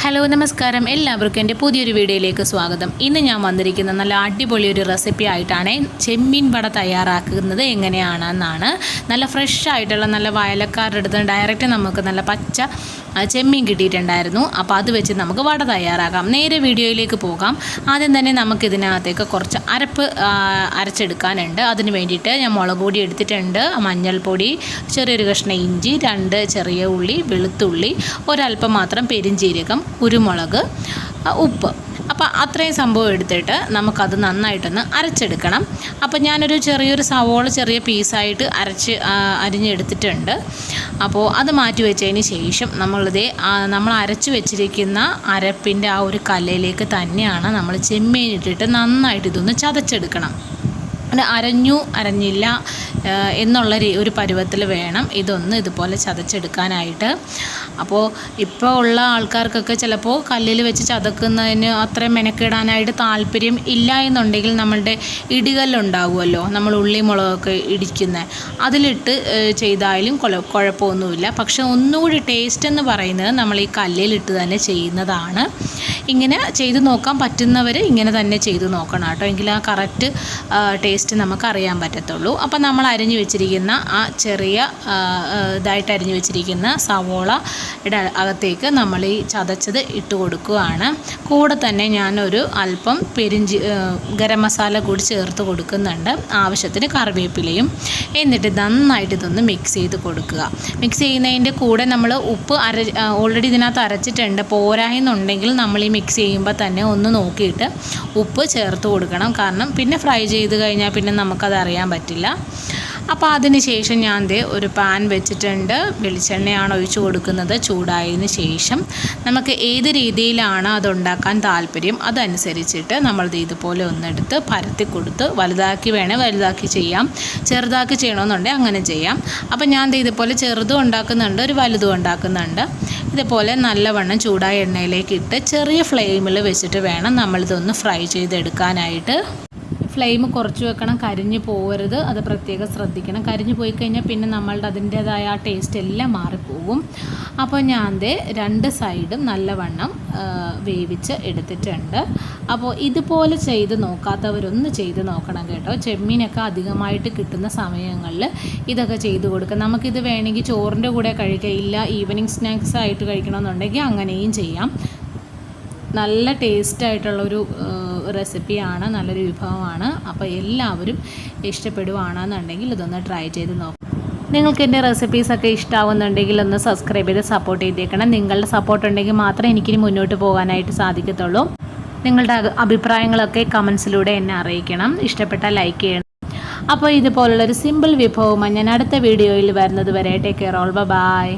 Hello നമസ്കാരം, എല്ലാവർക്കും എൻ്റെ പുതിയൊരു വീഡിയോയിലേക്ക് സ്വാഗതം. ഇന്ന് ഞാൻ വന്നിരിക്കുന്ന നല്ല അടിപൊളി ഒരു റെസിപ്പി ആയിട്ടാണ്. ചെമ്മീൻ വട തയ്യാറാക്കുന്നത് എങ്ങനെയാണെന്നാണ്. നല്ല ഫ്രഷ് ആയിട്ടുള്ള നല്ല വയലക്കാരുടെ അടുത്ത് ഡയറക്റ്റ് നമുക്ക് നല്ല പച്ച ചെമ്മീൻ കിട്ടിയിട്ടുണ്ടായിരുന്നു. അപ്പോൾ അത് വെച്ച് നമുക്ക് വട തയ്യാറാക്കാം. നേരെ വീഡിയോയിലേക്ക് പോകാം. ആദ്യം തന്നെ നമുക്കിതിനകത്തേക്ക് കുറച്ച് അരപ്പ് അരച്ചെടുക്കാനുണ്ട്. അതിന് വേണ്ടിയിട്ട് ഞാൻ മുളക് പൊടി എടുത്തിട്ടുണ്ട്, മഞ്ഞൾപ്പൊടി, ചെറിയൊരു കഷ്ണം ഇഞ്ചി, 2 ചെറിയ ഉള്ളി, വെളുത്തുള്ളി, ഒരല്പം മാത്രം പെരിഞ്ജീരകം, കുരുമുളക്, ഉപ്പ്. അപ്പോൾ അത്രയും സംഭവം എടുത്തിട്ട് നമുക്കത് നന്നായിട്ടൊന്ന് അരച്ചെടുക്കണം. അപ്പോൾ ഞാനൊരു ചെറിയൊരു സവോള ചെറിയ പീസായിട്ട് അരിഞ്ഞെടുത്തിട്ടുണ്ട്. അപ്പോൾ അത് മാറ്റി വെച്ചതിന് ശേഷം നമ്മൾ അരച്ച് വെച്ചിരിക്കുന്ന അരപ്പിൻ്റെ ആ ഒരു കല്ലിലേക്ക് തന്നെയാണ് നമ്മൾ ചെമ്മീൻ ഇട്ടിട്ട് നന്നായിട്ട് ഇതൊന്ന് ചതച്ചെടുക്കണം. അരഞ്ഞില്ല എന്നുള്ള ഒരു പരുവത്തിൽ വേണം ഇതൊന്ന് ഇതുപോലെ ചതച്ചെടുക്കാനായിട്ട്. അപ്പോൾ ഇപ്പോൾ ഉള്ള ആൾക്കാർക്കൊക്കെ ചിലപ്പോൾ കല്ലിൽ വെച്ച് ചതക്കുന്നതിന് അത്രയും മെനക്കെടാനായിട്ട് താല്പര്യം ഇല്ല എന്നുണ്ടെങ്കിൽ നമ്മളുടെ ഇടികല്ലുണ്ടാവുമല്ലോ, നമ്മൾ ഉള്ളി മുളകൊക്കെ ഇടിക്കുന്നത്, അതിലിട്ട് ചെയ്താലും കുഴപ്പമൊന്നുമില്ല. പക്ഷെ ഒന്നുകൂടി ടേസ്റ്റ് എന്ന് പറയുന്നത് നമ്മൾ ഈ കല്ലിലിട്ട് തന്നെ ചെയ്യുന്നതാണ്. ഇങ്ങനെ ചെയ്ത് നോക്കാൻ പറ്റുന്നവർ ഇങ്ങനെ തന്നെ ചെയ്ത് നോക്കണം കേട്ടോ, എങ്കിൽ ആ കറക്റ്റ് ടേസ്റ്റ് നമുക്കറിയാൻ പറ്റത്തുള്ളൂ. അപ്പം നമ്മൾ അരിഞ്ഞു വെച്ചിരിക്കുന്ന ആ ചെറിയ ഇതായിട്ട് അരിഞ്ഞു വെച്ചിരിക്കുന്ന സവോളയുടെ അകത്തേക്ക് നമ്മൾ ഈ ചതച്ചത് ഇട്ട് കൊടുക്കുകയാണ്. കൂടെ തന്നെ ഞാനൊരു അല്പം ഗരം മസാല കൂടി ചേർത്ത് കൊടുക്കുന്നുണ്ട്, ആവശ്യത്തിന് കറിവേപ്പിലയും. എന്നിട്ട് നന്നായിട്ട് ഇതൊന്ന് മിക്സ് ചെയ്ത് കൊടുക്കുക. മിക്സ് ചെയ്യുന്നതിൻ്റെ കൂടെ നമ്മൾ ഉപ്പ് ഓൾറെഡി ഇതിനകത്ത് അരച്ചിട്ടുണ്ട്. പോരായെന്നുണ്ടെങ്കിൽ നമ്മൾ ഈ മിക്സ് ചെയ്യുമ്പോൾ തന്നെ ഒന്ന് നോക്കിയിട്ട് ഉപ്പ് ചേർത്ത് കൊടുക്കണം. കാരണം പിന്നെ ഫ്രൈ ചെയ്ത് കഴിഞ്ഞാൽ പിന്നെ നമുക്കത് അറിയാൻ പറ്റില്ല. അപ്പോൾ അതിന് ശേഷം ഞാൻ ഒരു പാൻ വെച്ചിട്ടുണ്ട്. വെളിച്ചെണ്ണയാണ് ഒഴിച്ച് കൊടുക്കുന്നത്. ചൂടായതിന് ശേഷം നമുക്ക് ഏത് രീതിയിലാണ് അതുണ്ടാക്കാൻ താല്പര്യം അതനുസരിച്ചിട്ട് നമ്മളിത് ഇതുപോലെ ഒന്നെടുത്ത് പരത്തി കൊടുത്ത് വലുതാക്കി ചെയ്യാം, ചെറുതാക്കി ചെയ്യണമെന്നുണ്ടെങ്കിൽ അങ്ങനെ ചെയ്യാം. അപ്പോൾ ഞാൻ ഇതുപോലെ ചെറുതും ഉണ്ടാക്കുന്നുണ്ട്, ഒരു വലുതും ഉണ്ടാക്കുന്നുണ്ട്. ഇതുപോലെ നല്ലവണ്ണം ചൂടായ എണ്ണയിലേക്ക് ഇട്ട് ചെറിയ ഫ്ലെയിമിൽ വെച്ചിട്ട് വേണം നമ്മളിതൊന്ന് ഫ്രൈ ചെയ്തെടുക്കാനായിട്ട്. ഫ്ലെയിം കുറച്ച് വെക്കണം, കരിഞ്ഞു പോകരുത്, അത് പ്രത്യേകം ശ്രദ്ധിക്കണം. കരിഞ്ഞു പോയി കഴിഞ്ഞാൽ പിന്നെ നമ്മളുടെ അതിൻ്റേതായ ആ ടേസ്റ്റ് എല്ലാം മാറിപ്പോകും. അപ്പോൾ ഞാൻ 2 സൈഡും നല്ലവണ്ണം വേവിച്ച് എടുത്തിട്ടുണ്ട്. അപ്പോൾ ഇതുപോലെ ചെയ്ത് നോക്കാത്തവരൊന്ന് ചെയ്ത് നോക്കണം കേട്ടോ. ചെമ്മീനൊക്കെ അധികമായിട്ട് കിട്ടുന്ന സമയങ്ങളിൽ ഇതൊക്കെ ചെയ്ത് കൊടുക്കുക. നമുക്കിത് വേണമെങ്കിൽ ചോറിൻ്റെ കൂടെ കഴിക്കില്ല, ഈവനിങ് സ്നാക്സ് ആയിട്ട് കഴിക്കണമെന്നുണ്ടെങ്കിൽ അങ്ങനെയും ചെയ്യാം. നല്ല ടേസ്റ്റായിട്ടുള്ളൊരു റെസിപ്പിയാണ്, നല്ലൊരു വിഭവമാണ്. അപ്പോൾ എല്ലാവരും ഇഷ്ടപ്പെടുവാണെന്നുണ്ടെങ്കിൽ ഇതൊന്ന് ട്രൈ ചെയ്ത് നോക്കാം. നിങ്ങൾക്ക് എൻ്റെ റെസിപ്പീസൊക്കെ ഇഷ്ടമാവുന്നുണ്ടെങ്കിൽ ഒന്ന് സബ്സ്ക്രൈബ് ചെയ്ത് സപ്പോർട്ട് ചെയ്തേക്കണം. നിങ്ങളുടെ സപ്പോർട്ട് ഉണ്ടെങ്കിൽ മാത്രമേ എനിക്കിനി മുന്നോട്ട് പോകാനായിട്ട് സാധിക്കത്തുള്ളൂ. നിങ്ങളുടെ അഭിപ്രായങ്ങളൊക്കെ കമൻസിലൂടെ എന്നെ അറിയിക്കണം. ഇഷ്ടപ്പെട്ടാൽ ലൈക്ക് ചെയ്യണം. അപ്പോൾ ഇതുപോലുള്ളൊരു സിമ്പിൾ വിഭവമാണ് ഞാൻ അടുത്ത വീഡിയോയിൽ വരുന്നത് വരെ. Take care all, by.